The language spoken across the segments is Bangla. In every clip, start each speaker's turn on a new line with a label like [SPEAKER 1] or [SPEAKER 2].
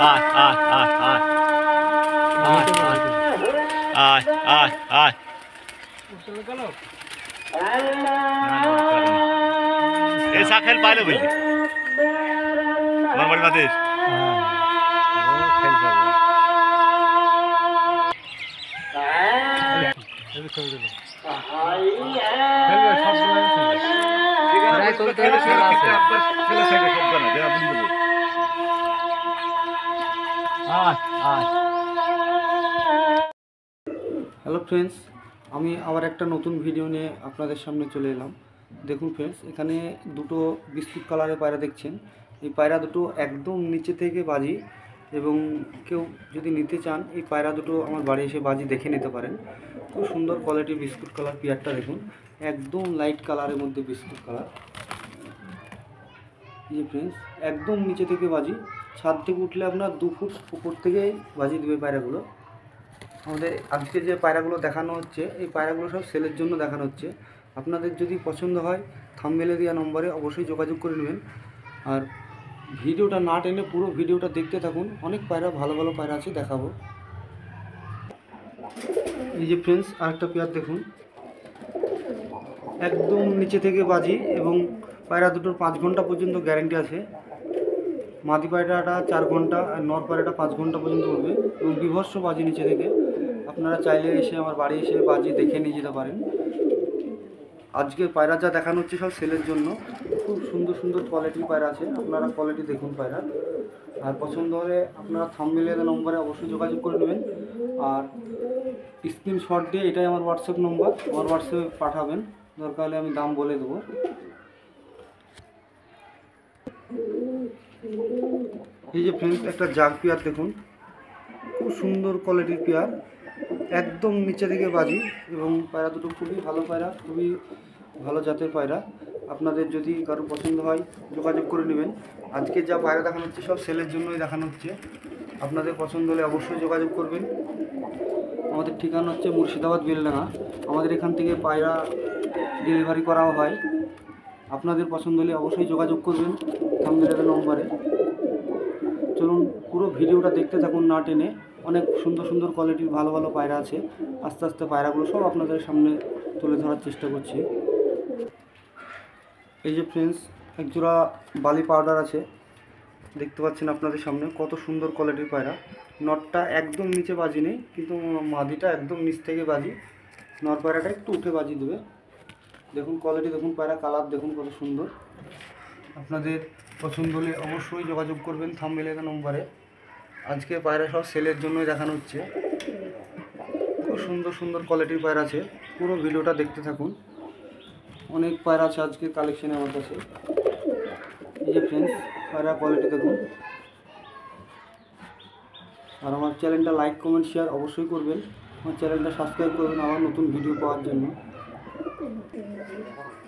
[SPEAKER 1] আয় আয় আয় আয় আয় আয় আয় আয় এই সাখেল পাইলো বুঝলি আমার বাড়ি বাদেশ
[SPEAKER 2] হ্যালো ফ্রেন্ডস, আমি আবার একটা নতুন ভিডিও নিয়ে আপনাদের সামনে চলে এলাম। দেখুন ফ্রেন্ডস, এখানে দুটো বিস্কুট কালারের পায়রা দেখছেন। এই পায়রা দুটো একদম নিচে থেকে বাজি, এবং কেউ যদি নিতে চান এই পায়রা দুটো আমার বাড়ি এসে বাজি দেখে নিতে পারেন। খুব সুন্দর কোয়ালিটির বিস্কুট কালার পেয়ারটা দেখুন, একদম লাইট কালারের মধ্যে বিস্কুট কালার। এই যে ফ্রেন্ডস, একদম নিচে থেকে বাজি, ছাদ থেকে উঠলে আপনার 2 ফুট উপর থেকেই বাজি দেবে পায়রাগুলো। আমাদের আজকে যে পায়রাগুলো দেখানো হচ্ছে, এই পায়রাগুলো সব সেলের জন্য দেখানো হচ্ছে। আপনাদের যদি পছন্দ হয় থাম্বনেলে দেওয়া নম্বরে অবশ্যই যোগাযোগ করে নেবেন। আর ভিডিওটা না টেনে পুরো ভিডিওটা দেখতে থাকুন, অনেক পায়রা ভালো ভালো পায়রা আছে দেখাবো। এই যে ফ্রেন্ডস, আরেকটা পেয়ার দেখুন, একদম নিচে থেকে বাজি, এবং পায়রা দুটোর 5 ঘন্টা পর্যন্ত গ্যারেন্টি আছে। মাদি পায়রাটা 4 ঘন্টা আর নর পায়রাটা 5 ঘন্টা পর্যন্ত উঠবে, এবং বিভৎস বাজি নিচে থেকে। আপনারা চাইলে এসে আমার বাড়ি এসে বাজি দেখে নিয়ে যেতে পারেন। আজকে পায়রা যা দেখানো হচ্ছে সব সেলের জন্য। খুব সুন্দর সুন্দর কোয়ালিটির পায়রা আছে, আপনারা কোয়ালিটি দেখুন পায়রা। আর পছন্দ হলে আপনারা থাম্বনেলে দেওয়া নম্বরে অবশ্যই যোগাযোগ করে নেবেন। আর স্ক্রিনশট দিয়ে এটাই আমার হোয়াটসঅ্যাপ নম্বর, আমার হোয়াটসঅ্যাপে পাঠাবেন, দরকার হলে আমি দাম বলে দেবো। এই যে ফ্রেন্ডস, একটা জাগ পেয়ার দেখুন, খুব সুন্দর কোয়ালিটির পেয়ার, একদম নিচে থেকে বাজি, এবং পায়রা দুটো খুবই ভালো পায়রা, খুবই ভালো জাতের পায়রা। আপনাদের যদি কারো পছন্দ হয় যোগাযোগ করে নেবেন। আজকে যা পায়রা দেখানো হচ্ছে সব সেলের জন্যই দেখানো হচ্ছে, আপনাদের পছন্দ হলে অবশ্যই যোগাযোগ করবেন। আমাদের ঠিকানা হচ্ছে মুর্শিদাবাদ বেলডাঙ্গা। আমাদের এখান থেকে পায়রা ডেলিভারি করাও হয়। আপনাদের পছন্দ হলে অবশ্যই যোগাযোগ করবেন থাম্বনেলের নম্বরে। চলুন পুরো ভিডিওটা দেখতে থাকুন না টেনে, অনেক সুন্দর সুন্দর কোয়ালিটির ভালো ভালো পায়রা আছে। আস্তে আস্তে পায়রাগুলো সব আপনাদের সামনে তুলে ধরার চেষ্টা করছি। এই যে ফ্রেন্ডস, একজোড়া বালি পাউডার আছে, দেখতে পাচ্ছেন আপনাদের সামনে, কত সুন্দর কোয়ালিটির পায়রা। নটটা একদম নিচে বাজি নেই, কিন্তু মাদিটা একদম নিচ থেকে বাজি, নর পায়রাটা একটু উঠে বাজি দেবে। দেখুন কোয়ালিটি দেখুন, পায়রা কালার দেখুন কত সুন্দর। আপনাদের পছন্দ হলে অবশ্যই যোগাযোগ করবেন থাম্বনেলের নম্বরে। আজকে পায়রা সব সেলের জন্যই দেখানো হচ্ছে। খুব সুন্দর সুন্দর কোয়ালিটির পায়রা আছে, পুরো ভিডিওটা দেখতে থাকুন। অনেক পায়রা আছে আজকে কালেকশানে আমার কাছে। এই যে ফ্রেন্ডস, পায়রা কোয়ালিটি দেখুন। আর আমার চ্যানেলটা লাইক কমেন্ট শেয়ার অবশ্যই করবেন, আমার চ্যানেলটা সাবস্ক্রাইব করবেন আমার নতুন ভিডিও পাওয়ার জন্য।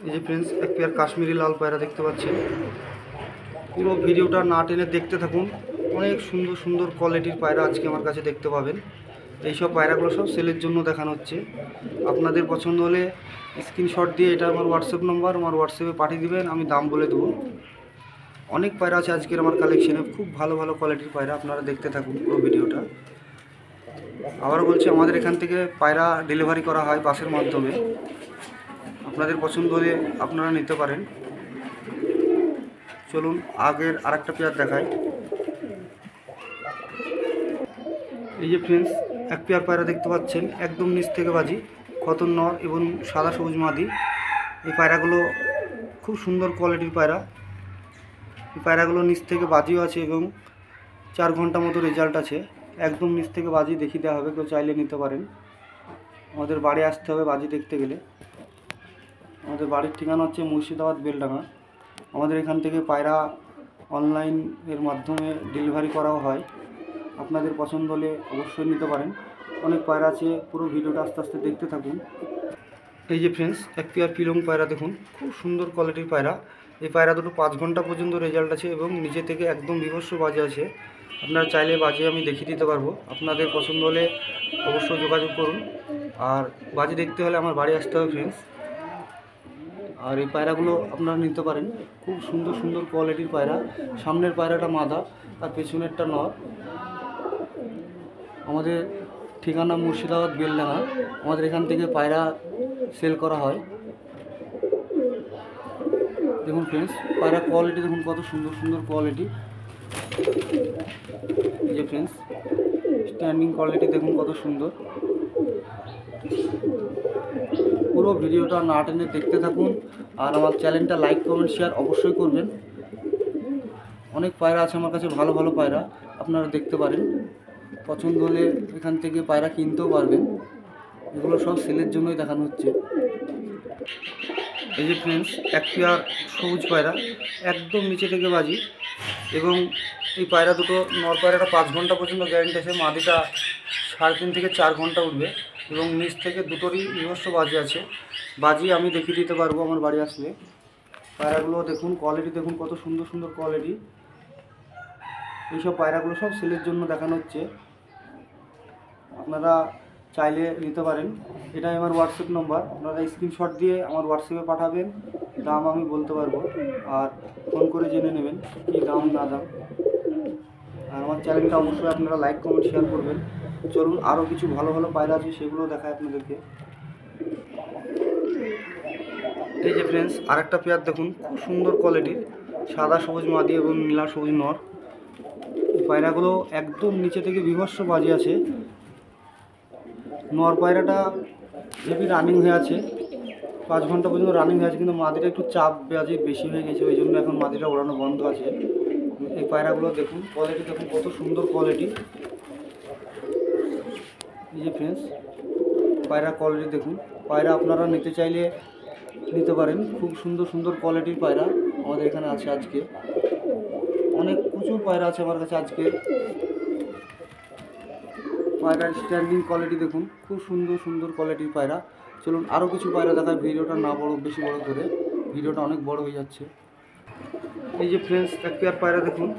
[SPEAKER 2] এই যে ফ্রেন্ডস, এক পেয়ার কাশ্মীরি লাল পায়রা দেখতে পাচ্ছেন। পুরো ভিডিওটা না টেনে দেখতে থাকুন, অনেক সুন্দর সুন্দর কোয়ালিটির পায়রা আজকে আমার কাছে দেখতে পাবেন। এইসব পায়রাগুলো সব সেলের জন্য দেখানো হচ্ছে। আপনাদের পছন্দ হলে স্ক্রিনশট দিয়ে এটা আমার হোয়াটসঅ্যাপ নম্বর, আমার হোয়াটসঅ্যাপে পাঠিয়ে দেবেন, আমি দাম বলে দেবো। অনেক পায়রা আছে আজকের আমার কালেকশানে, খুব ভালো ভালো কোয়ালিটির পায়রা, আপনারা দেখতে থাকুন পুরো ভিডিওটা। আবার বলছি, আমাদের এখান থেকে পায়রা ডেলিভারি করা হয় বাসের মাধ্যমে। আপনাদের পছন্দ হলে আপনারা নিতে পারেন। চলুন আগের আরেকটা পেয়ার দেখাই। এই যে ফ্রেন্ডস, এক পেয়ার পায়রা দেখতে পাচ্ছেন, একদম নিচ থেকে বাজি, খতন নর এবং সাদা সবুজ মাদি। এই পায়রাগুলো খুব সুন্দর কোয়ালিটির পায়রা। এই পায়রাগুলো নিচ থেকে বাজিও আছে, এবং 4 ঘন্টা মতো রেজাল্ট আছে। একদম নিচ থেকে বাজি দেখিয়ে দেওয়া হবে, কেউ চাইলে নিতে পারেন। আমাদের বাড়ি আসতে হবে বাজি দেখতে গেলে। আমাদের বাড়ির ঠিকানা হচ্ছে মুর্শিদাবাদ বেলডাঙ্গা। আমাদের এখান থেকে পায়রা অনলাইনের মাধ্যমে ডেলিভারি করাও হয়। আপনাদের পছন্দ হলে অবশ্যই নিতে পারেন। অনেক পায়রা আছে, পুরো ভিডিওটা আস্তে আস্তে দেখতে থাকুন। এই যে ফ্রেন্ডস, এক পেয়ার পিলং পায়রা দেখুন, খুব সুন্দর কোয়ালিটির পায়রা। এই পায়রা দুটো 5 ঘন্টা পর্যন্ত রেজাল্ট আছে, এবং নিজে থেকে একদম বিভৎস বাজি আছে। আপনারা চাইলে বাজি আমি দেখিয়ে দিতে পারবো। আপনাদের পছন্দ হলে অবশ্যই যোগাযোগ করুন। আর বাজি দেখতে হলে আমার বাড়ি আসতে হবে ফ্রেন্ডস। আর এই পায়রাগুলো আপনারা নিতে পারেন, খুব সুন্দর সুন্দর কোয়ালিটির পায়রা। সামনের পায়রাটা মাদা আর পেছনেরটা নর। আমাদের ঠিকানা মুর্শিদাবাদ বেলডাঙ্গা। আমাদের এখান থেকে পায়রা সেল করা হয়। দেখুন ফ্রেন্ডস, পায়রা কোয়ালিটি দেখুন কত সুন্দর সুন্দর কোয়ালিটি। এই যে ফ্রেন্ডস, স্ট্যান্ডিং কোয়ালিটি দেখুন কত সুন্দর। পুরো ভিডিওটা না টেনে দেখতে থাকুন, আর আমার চ্যানেলটা লাইক কমেন্ট শেয়ার অবশ্যই করবেন। অনেক পায়রা আছে আমার কাছে, ভালো ভালো পায়রা, আপনারা দেখতে পারেন। পছন্দ হলে এখান থেকে পায়রা কিনতেও পারবেন। এগুলো সব সেলের জন্যই দেখানো হচ্ছে। এই যে ফ্রেন্ডস, এক পেয়ার সবুজ পায়রা, একদম নিচে থেকে বাজি। এবং এই পায়রা দুটো, নর পায়রাটা 5 ঘন্টা পর্যন্ত গ্যারেন্টি আছে, মাদিটা 3.5 থেকে 4 ঘন্টা উঠবে। এবং নিচ থেকে দুটোরই নিজস্ব বাজি আছে। বাজি আমি দেখিয়ে দিতে পারবো আমার বাড়ি আসলে। পায়রাগুলো দেখুন, কোয়ালিটি দেখুন কত সুন্দর সুন্দর কোয়ালিটি। এইসব পায়রাগুলো সব সেলের জন্য দেখানো হচ্ছে, আপনারা চাইলে নিতে পারেন। এটাই আমার হোয়াটসঅ্যাপ নম্বর, আপনারা স্ক্রিনশট দিয়ে আমার হোয়াটসঅ্যাপে পাঠাবেন, দাম আমি বলতে পারবো। আর ফোন করে জেনে নেবেন কী দাম না দাম। আর আমার চ্যানেলটা অবশ্যই আপনারা লাইক কমেন্ট শেয়ার করবেন। চলুন আরও কিছু ভালো ভালো পায়রা আছে সেগুলো দেখায় আপনাদেরকে। এই যে ফ্রেন্ডস, আরেকটা পেয়ার দেখুন, খুব সুন্দর কোয়ালিটির, সাদা সবুজ মাদি এবং নীলা সবুজ নর। পায়রাগুলো একদম নিচে থেকে বিভৎস বাজি আছে। নর পায়রাটা হেভি রানিং হয়ে আছে, 5 ঘন্টা পর্যন্ত রানিং হয়ে আছে, কিন্তু মাদিটা একটু চাপ বাজি বেশি হয়ে গেছে, ওই জন্য এখন মাদিটা ওড়ানো বন্ধ আছে। এই পায়রাগুলো দেখুন, কোয়ালিটি দেখুন কত সুন্দর কোয়ালিটি। এই যে ফ্রেন্ডস, পায়রা কোয়ালিটি দেখুন। পায়রা আপনারা নিতে চাইলে নিতে পারেন, খুব সুন্দর সুন্দর কোয়ালিটির পায়রা আমাদের এখানে আছে আজকে। অনেক প্রচুর পায়রা আছে আমার কাছে আজকে। পায়রার স্ট্যান্ডিং কোয়ালিটি দেখুন, খুব সুন্দর সুন্দর কোয়ালিটির পায়রা। চলুন আরও কিছু পায়রা দেখায়, ভিডিওটা না বড়, বেশি বড় করে, ভিডিওটা অনেক বড় হয়ে যাচ্ছে। এই যে ফ্রেন্ডস, এক পেয়ার পায়রা দেখুন।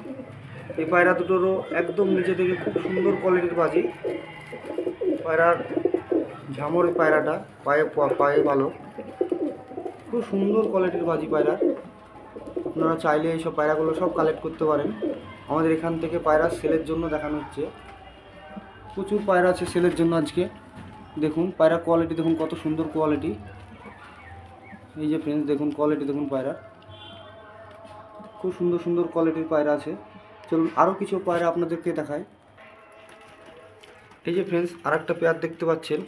[SPEAKER 2] এই পায়রা দুটোরও একদম নিচে থেকে খুব সুন্দর কোয়ালিটির বাজি। পায়রার ঝামর, এই পায়রাটা পায়ে ভালো, খুব সুন্দর কোয়ালিটির বাজি পায়রা। আপনারা চাইলে এইসব পায়রাগুলো সব কালেক্ট করতে পারেন। আমাদের এখান থেকে পায়রা সেলের জন্য দেখানো হচ্ছে, প্রচুর পায়রা আছে সেলের জন্য আজকে। দেখুন পায়রা কোয়ালিটি দেখুন কত সুন্দর কোয়ালিটি। এই যে ফ্রেন্ডস দেখুন, কোয়ালিটি দেখুন পায়রা, খুব সুন্দর সুন্দর কোয়ালিটির পায়রা আছে। চলুন আরও কিছু পায়রা আপনাদেরকে দেখায়। এই যে ফ্রেন্ডস, আরেকটা পেয়ার দেখতে পাচ্ছেন,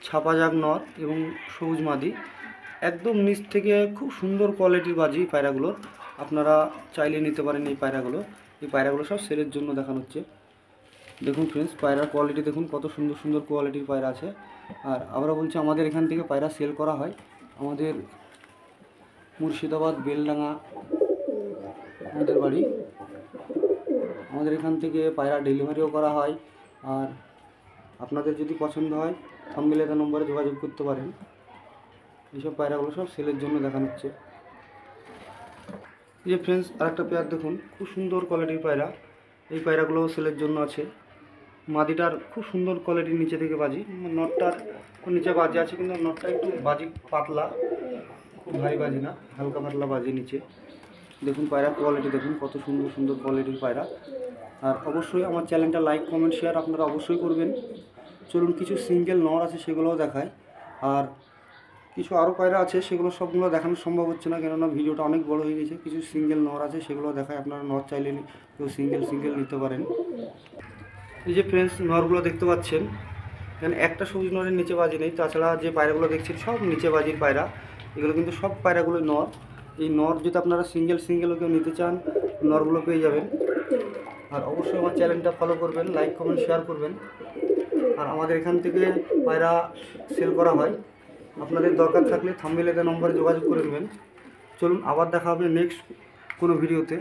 [SPEAKER 2] ছাপা জাগ নর এবং সবুজ মাদি, একদম নিচ থেকে খুব সুন্দর কোয়ালিটির বাজি পায়রাগুলোর। আপনারা চাইলে নিতে পারেন এই পায়রাগুলো। এই পায়রাগুলো সব সেলের জন্য দেখানো হচ্ছে। দেখুন ফ্রেন্ডস, পায়রার কোয়ালিটি দেখুন কত সুন্দর সুন্দর কোয়ালিটির পায়রা আছে। আর আমরা বলছি, আমাদের এখান থেকে পায়রা সেল করা হয়। আমাদের মুর্শিদাবাদ বেলডাঙ্গা আমাদের বাড়ি। আমাদের এখান থেকে পায়রা ডেলিভারিও করা হয়। আর আপনাদের যদি পছন্দ হয়, থাম্বনেলে দেওয়া নম্বরে যোগাযোগ করতে পারেন। এইসব পায়রাগুলো সব সেলের জন্য দেখানো হচ্ছে। এই যে ফ্রেন্ডস, আরেকটা পেয়ার দেখুন, খুব সুন্দর কোয়ালিটির পায়রা। এই পায়রাগুলো সেলের জন্য আছে। মাদিটার খুব সুন্দর কোয়ালিটির নিচে থেকে বাজি, নটটার নিচে বাজি আছে, কিন্তু নটটা একটু বাজি পাতলা, খুব ভারী বাজি না, হালকা পাতলা বাজি নিচে। দেখুন পায়রা কোয়ালিটি দেখুন কত সুন্দর সুন্দর কোয়ালিটির পায়রা। আর অবশ্যই আমার চ্যানেলটা লাইক কমেন্ট শেয়ার আপনারা অবশ্যই করবেন। চলুন কিছু সিঙ্গেল নর আছে সেগুলোও দেখায়। আর কিছু আরও পায়রা আছে, সেগুলো সবগুলো দেখানো সম্ভব হচ্ছে না, কেননা ভিডিওটা অনেক বড় হয়ে গেছে। কিছু সিঙ্গেল নর আছে সেগুলো দেখায়, আপনারা নর চাইলে কেউ সিঙ্গেল নিতে পারেন। এই যে ফ্রেন্ডস, নরগুলো দেখতে পাচ্ছেন, এখানে একটা সবুজ নরের নিচে বাজি নেই, তাছাড়া যে পায়রাগুলো দেখছেন সব নিচে বাজির পায়রা। এগুলো কিন্তু সব পায়রাগুলোই নর। এই নর যদি আপনারা সিঙ্গেলও কেউ নিতে চান, নরগুলো পেয়ে যাবেন। আর অবশ্যই আমার চ্যানেলটা ফলো করবেন, লাইক কমেন্ট শেয়ার করবেন। আর আমাদের এখান থেকে পায়রা সেল করা হয়। আপনাদের দরকার থাকলে থাম্বনেলে দেওয়া নম্বরে যোগাযোগ করে নেবেন। চলুন আবার দেখা হবে নেক্সট কোনো ভিডিওতে।